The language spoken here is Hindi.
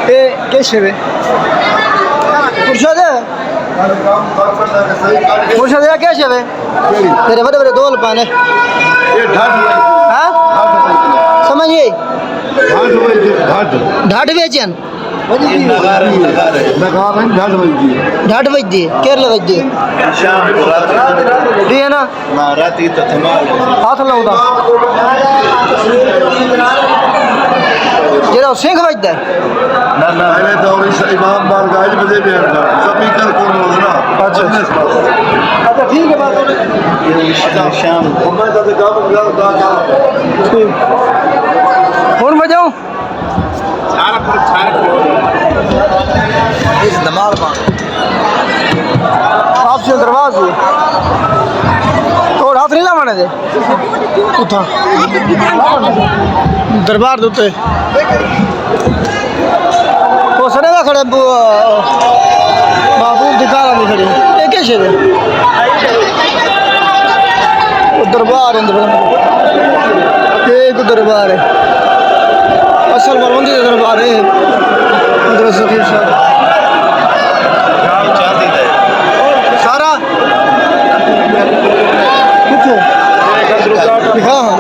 ये कैसे वे मुर्शद मुर्शद या कैसे वे तेरे बड़े बड़े दोल पाने ये हाँ समझिए ढाट ढाट बेचन ढाट बज दिए केरला बज दिए दी है ना हाथ लाउदा जेड़ा सिंह बजदा है पहले तो इमाम बारगाह बजे भी स्पीकर कौन बोलना अच्छा ठीक है बात शाम मैं तो और बजाऊं इस दमाल में आपसे दरवाज हुई और हाथ नहीं लाने दे उठा दरबार दुते वो सड़े ना खड़े बाबू दिखारा नहीं खड़े ये कैसे है वो दरबार अंदर एक दरबार है असल बरबंदी का दरबार है अंदर सफीर साहब सारा कुछ हाँ हाँ